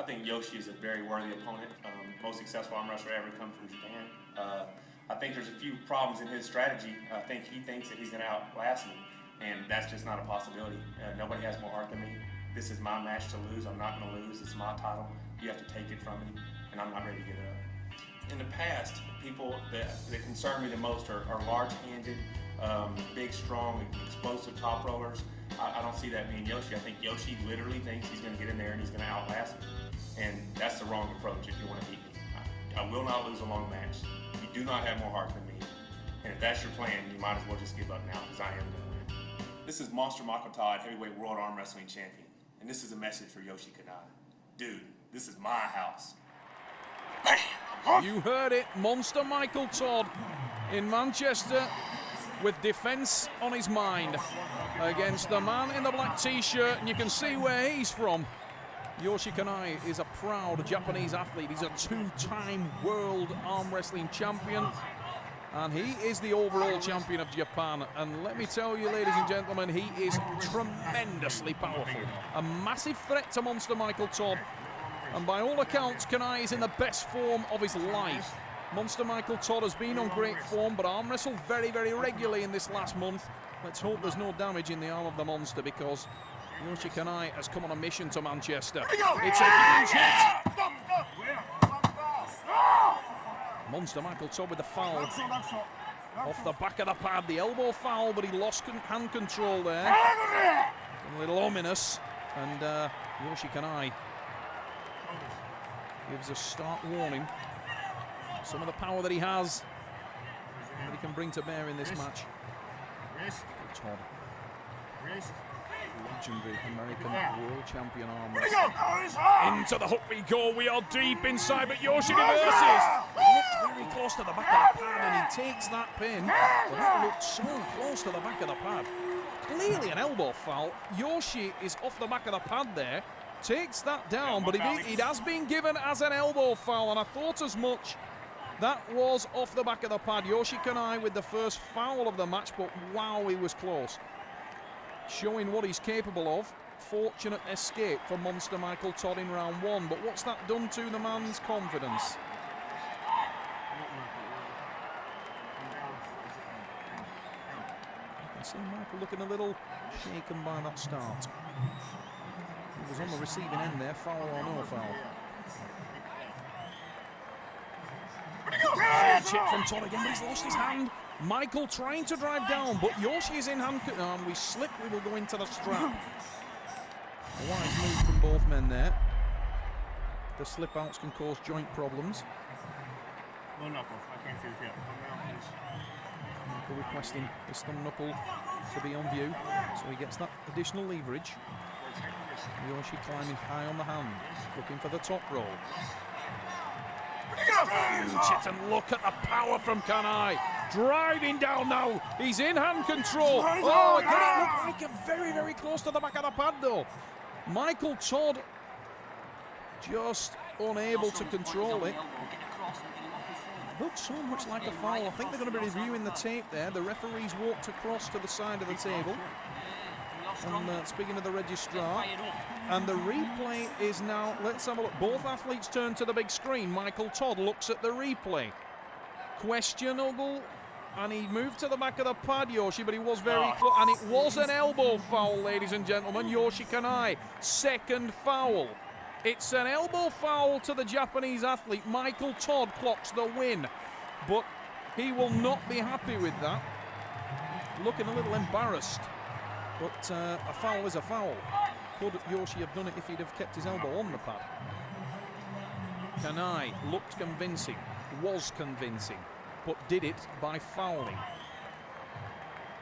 think Yoshi is a very worthy opponent. Most successful arm wrestler ever come from Japan. I think there's a few problems in his strategy. I think he thinks that he's going to outlast me, and that's just not a possibility. Nobody has more heart than me. This is my match to lose. I'm not going to lose. It's my title. You have to take it from me, and I'm not ready to give it up. In the past, people that concern me the most are large-handed, big, strong, explosive top rollers. I don't see that being Yoshi. I think Yoshi literally thinks he's going to get in there and he's going to outlast me. And that's the wrong approach if you want to beat me. I will not lose a long match. You do not have more heart than me. And if that's your plan, you might as well just give up now, because I am going to win. This is Monster Michael Todd, Heavyweight World Arm Wrestling Champion. And this is a message for Yoshi Kanai. Dude, this is my house. You heard it, Monster Michael Todd in Manchester with defense on his mind against the man in the black t-shirt, and you can see where he's from. Yoshi Kanai is a proud Japanese athlete. He's a two-time world arm wrestling champion, and he is the overall champion of Japan. And let me tell you, ladies and gentlemen, he is tremendously powerful. A massive threat to Monster Michael Todd. And by all accounts, Kanai is in the best form of his life. Monster Michael Todd has been on great form, but arm wrestled very, very regularly in this last month. Let's hope there's no damage in the arm of the monster, because Yoshi Kanai has come on a mission to Manchester. It's a huge hit. Monster Michael Todd with the foul. Off the back of the pad, the elbow foul, but he lost hand control there. A little ominous. And Yoshi Kanai gives a start warning. Some of the power that he has, that he can bring to bear in this match. Todd, legendary American world champion arm wrestler. Into the hook we go. We are deep inside, but Yoshi reverses. Looked very close to the back of the pad, and he takes that pin. But that looked so close to the back of the pad. Clearly an elbow foul. Yoshi is off the back of the pad there. Takes that down, but it has been given as an elbow foul, and I thought as much. That was off the back of the pad. Yoshi Kanai with the first foul of the match, but wow, he was close. Showing what he's capable of. Fortunate escape for Monster Michael Todd in round one, but what's that done to the man's confidence? You can see Michael looking a little shaken by that start. He was on the receiving end there, foul or no foul. Chip from Todd again, but he's lost his hand. Michael trying to drive down, but Yoshi is in hand. We slip, we will go into the strap. A wise move from both men there. The slip outs can cause joint problems. No knuckle, I can't see it yet. Michael requesting his thumb knuckle to be on view, so he gets that additional leverage. Yoshi climbing high on the hand, looking for the top roll. Huge hit, and look at the power from Kanai. Driving down now. He's in hand control. Oh, again, it looked like a very, very close to the back of the pad, though. Michael Todd just unable to control it. Looked so much like a foul. I think they're going to be reviewing the tape there. The referees walked across to the side of the table. And speaking of the registrar, and the replay is now, let's have a look. Both athletes turn to the big screen. Michael Todd looks at the replay. Questionable, and he moved to the back of the pad, Yoshi, but he was very close, and it was an elbow foul, ladies and gentlemen. Yoshi Kanai, second foul. It's an elbow foul to the Japanese athlete. Michael Todd clocks the win, but he will not be happy with that. Looking a little embarrassed. But a foul is a foul. Could Yoshi have done it if he'd have kept his elbow on the pad? Kanai looked convincing, was convincing, but did it by fouling.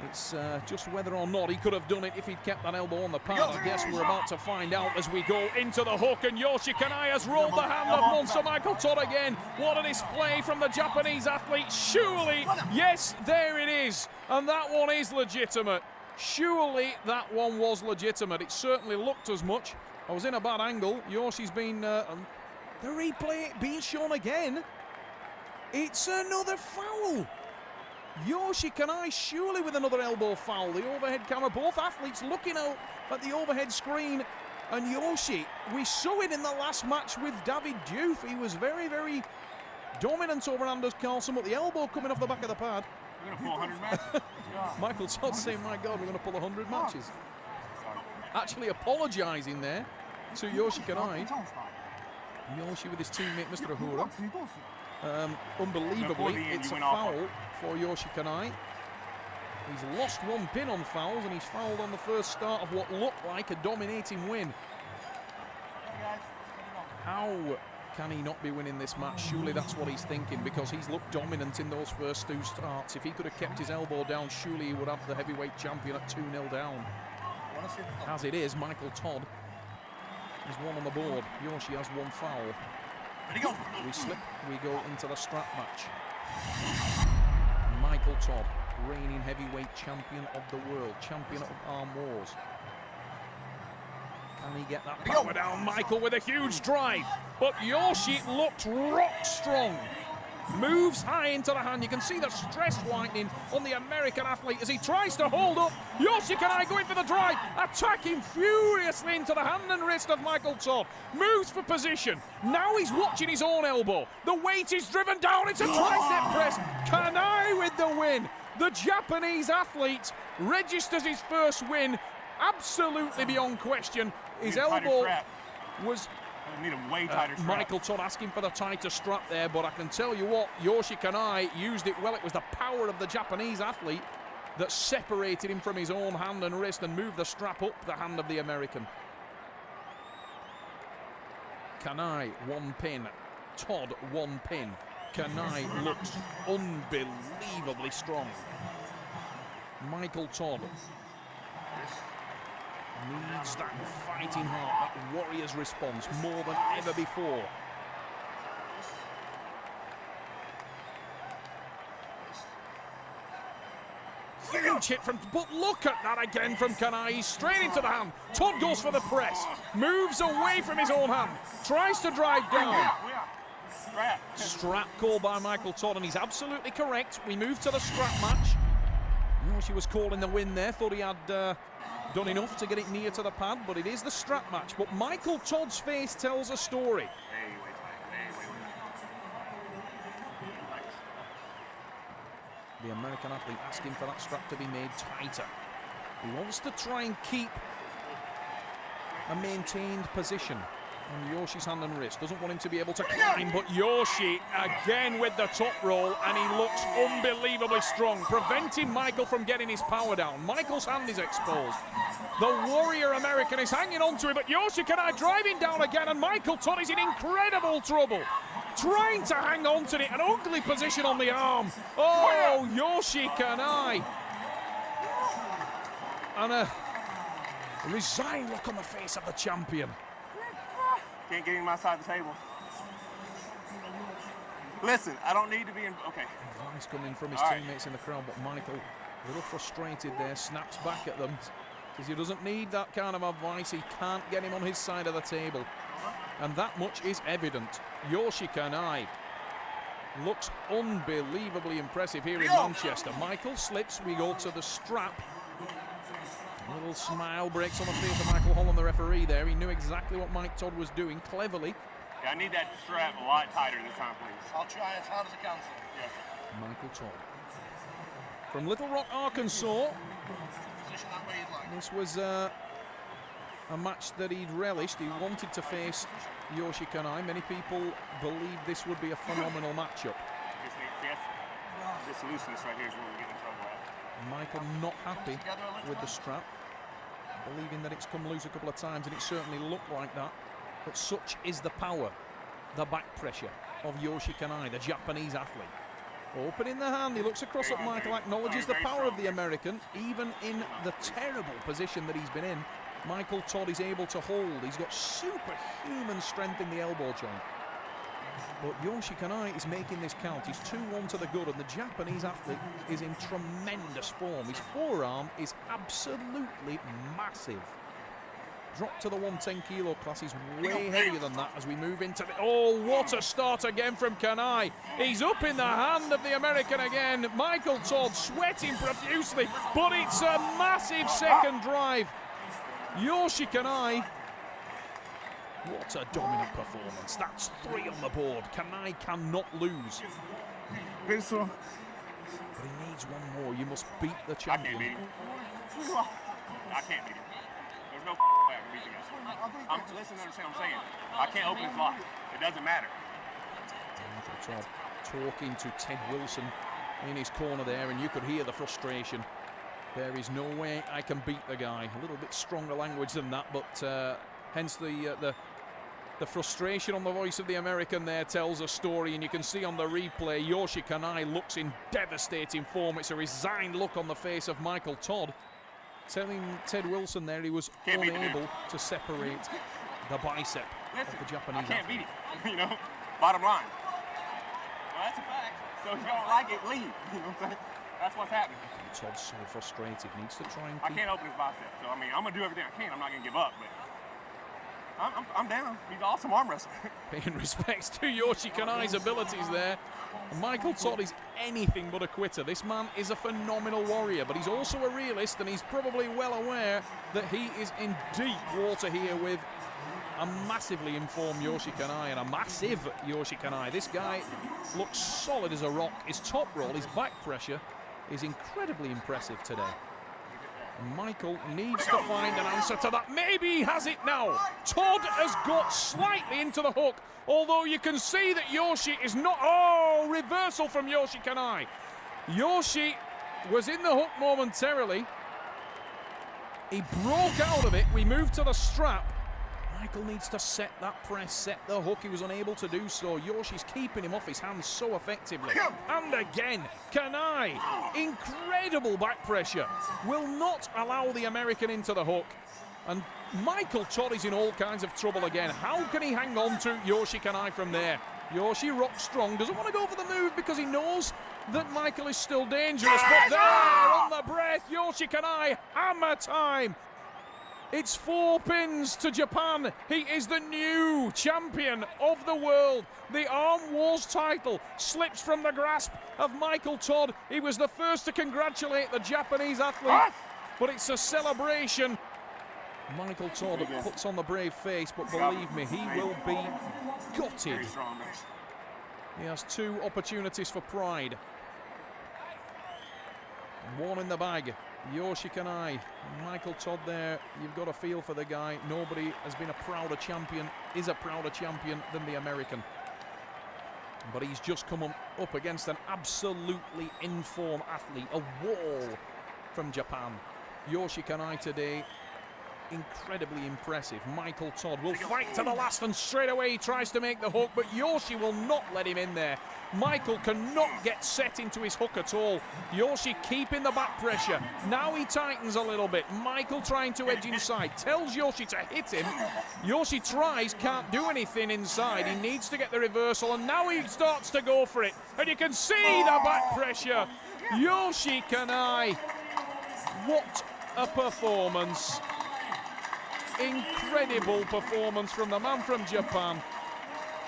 It's just whether or not he could have done it if he'd kept that elbow on the pad. I guess we're about to find out as we go into the hook, and Yoshi Kanai has rolled the hand of Monster Michael Todd again. What a display from the Japanese athlete. Surely, yes, there it is. And that one is legitimate. Surely that one was legitimate. It certainly looked as much. I was in a bad angle. Yoshi's been... the replay being shown again. It's another foul. Yoshi Kanai surely with another elbow foul. The overhead camera, both athletes looking out at the overhead screen And Yoshi, we saw it in the last match with David Diouf. He was very, very dominant over Anders Carlson, but the elbow coming off the back of the pad. We're going to pull 100 matches. Michael Todd saying, my God, we're going to pull 100 matches. Actually apologising there to Yoshi Kanai. Yoshi with his teammate, Mr. Ahura. Unbelievably, it's a foul for Yoshi Kanai. He's lost one pin on fouls, and he's fouled on the first start of what looked like a dominating win. How can he not be winning this match? Surely that's what he's thinking, because he's looked dominant in those first two starts. If he could have kept his elbow down, surely he would have the heavyweight champion at 2-0 down. As it is, Michael Todd is one on the board. Yoshi has one foul. We slip, we go into the strap match. Michael Todd, reigning heavyweight champion of the world, champion of Arm Wars. Can he get that power down? Michael with a huge drive, but Yoshi looks rock strong. Moves high into the hand. You can see the stress whitening on the American athlete as he tries to hold up. Yoshi Kanai going for the drive, attacking furiously into the hand and wrist of Michael Todd. Moves for position. Now he's watching his own elbow. The weight is driven down. It's a tricep press. Kanai with the win. The Japanese athlete registers his first win, absolutely beyond question. His elbow was... Need a way tighter strap. Michael Todd asking for the tighter strap there, but I can tell you what, Yoshi Kanai used it well. It was the power of the Japanese athlete that separated him from his own hand and wrist and moved the strap up the hand of the American. Kanai, one pin. Todd, one pin. Kanai looks unbelievably strong. Michael Todd needs that fighting heart, that warrior's response more than ever before. Huge hit from, but look at that again from Kanai. He's straight into the hand. Todd goes for the press, moves away from his own hand, tries to drive down. Strap call by Michael Todd, and he's absolutely correct. We move to the strap match. Yoshi was calling the win there, thought he had done enough to get it near to the pad, but it is the strap match. But Michael Todd's face tells a story. The American athlete asking for that strap to be made tighter. He wants to try and keep a maintained position on Yoshi's hand and wrist. Doesn't want him to be able to climb, but Yoshi again with the top roll, and he looks unbelievably strong, preventing Michael from getting his power down. Michael's hand is exposed. The warrior American is hanging on to him, but Yoshi Kanai driving down again, and Michael Todd is in incredible trouble. Trying to hang on to it, an ugly position on the arm. Oh, Yoshi Kanai. And a resigned look on the face of the champion. Can't get him outside the table. Listen, I don't need to be in. Okay. Advice coming from his teammates in the crowd, but Michael, a little frustrated there, snaps back at them because he doesn't need that kind of advice. He can't get him on his side of the table. And that much is evident. Yoshi Kanai looks unbelievably impressive here in Manchester. Michael slips, we go to the strap. A little smile breaks on the face of Michael Holland, the referee there. He knew exactly what Mike Todd was doing, cleverly. Yeah, I need that strap a lot tighter this time, please. I'll try as hard as I can, sir. Yes. Michael Todd. From Little Rock, Arkansas. Position that way you'd like. This was a match that he'd relished. He wanted to face Yoshi Kanai. Many people believe this would be a phenomenal matchup. This looseness right here is where we get in trouble at. Michael not happy with the strap, believing that it's come loose a couple of times, and it certainly looked like that. But such is the power, the back pressure of Yoshi Kanai, the Japanese athlete. Opening the hand, he looks across at Michael, acknowledges the power of the American, even in the terrible position that he's been in. Michael Todd is able to hold. He's got superhuman strength in the elbow joint. But Yoshi Kanai is making this count. He's 2-1 to the good, and the Japanese athlete is in tremendous form. His forearm is absolutely massive. Dropped to the 110 kilo class. He's way heavier than that as we move into the... Oh, what a start again from Kanai. He's up in the hand of the American again. Michael Todd sweating profusely, but it's a massive second drive. Yoshi Kanai What a dominant performance. That's 3 on the board. Kanai cannot lose. Pencil. But he needs one more. You must beat the I can't champion. beat him. I can't beat him. There's no way I can beat the guy. Listen to understand what I'm saying. I can't open his lock. It doesn't matter. Michael Todd talking to Ted Wilson in his corner there, and you could hear the frustration. There is no way I can beat the guy. A little bit stronger language than that, but hence the frustration on the voice of the American there tells a story, and you can see on the replay Yoshi Kanai looks in devastating form. It's a resigned look on the face of Michael Todd, telling Ted Wilson there he was unable to separate the bicep of the Japanese I can't athlete. beat him. You know, bottom line. Well, that's a fact. So if you don't like it, leave. You know what I'm saying? That's what's happening. Todd's so frustrated, needs to try and I keep can't open his bicep. So I mean, I'm gonna do everything I can. I'm not gonna give up, but I'm down. He's an awesome arm wrestler. paying respects to Yoshi Kanai's abilities there. Michael Todd is anything but a quitter. This man is a phenomenal warrior, but he's also a realist, and he's probably well aware that he is in deep water here with a massively informed Yoshi Kanai and a massive Yoshi Kanai. This guy looks solid as a rock. His top roll, his back pressure is incredibly impressive today. Michael needs to find an answer to that. Maybe he has it now. Todd has got slightly into the hook, although you can see that Yoshi is not. Oh, reversal from Yoshi Kanai. Yoshi was in the hook momentarily. He broke out of it. We move to the strap. Michael needs to set that press, set the hook. He was unable to do so. Yoshi's keeping him off his hands so effectively. And again, Kanai, incredible back pressure, will not allow the American into the hook. And Michael Todd is in all kinds of trouble again. How can he hang on to Yoshi Kanai from there? Yoshi rock strong, doesn't want to go for the move because he knows that Michael is still dangerous. But there, on the breath, Yoshi Kanai, hammer time. It's 4 pins to Japan. He is the new champion of the world. The Arm Wars title slips from the grasp of Michael Todd. He was the first to congratulate the Japanese athlete, but it's a celebration. Michael Todd puts on the brave face, but believe me, he will be gutted. Very strong, man. He has 2 opportunities for pride. 1 in the bag. Yoshi Kanai, Michael Todd there, you've got a feel for the guy. Nobody has been a prouder champion, is a prouder champion than the American. But he's just come up against an absolutely informed athlete, a wall from Japan. Yoshi Kanai today, incredibly impressive. Michael Todd will fight to the last, and straight away he tries to make the hook, but Yoshi will not let him in there. Michael cannot get set into his hook at all. Yoshi keeping the back pressure. Now he tightens a little bit. Michael trying to edge inside, tells Yoshi to hit him. Yoshi tries, can't do anything inside. He needs to get the reversal, and now he starts to go for it. And you can see the back pressure. Yoshi Kanai, what a performance. Incredible performance from the man from Japan.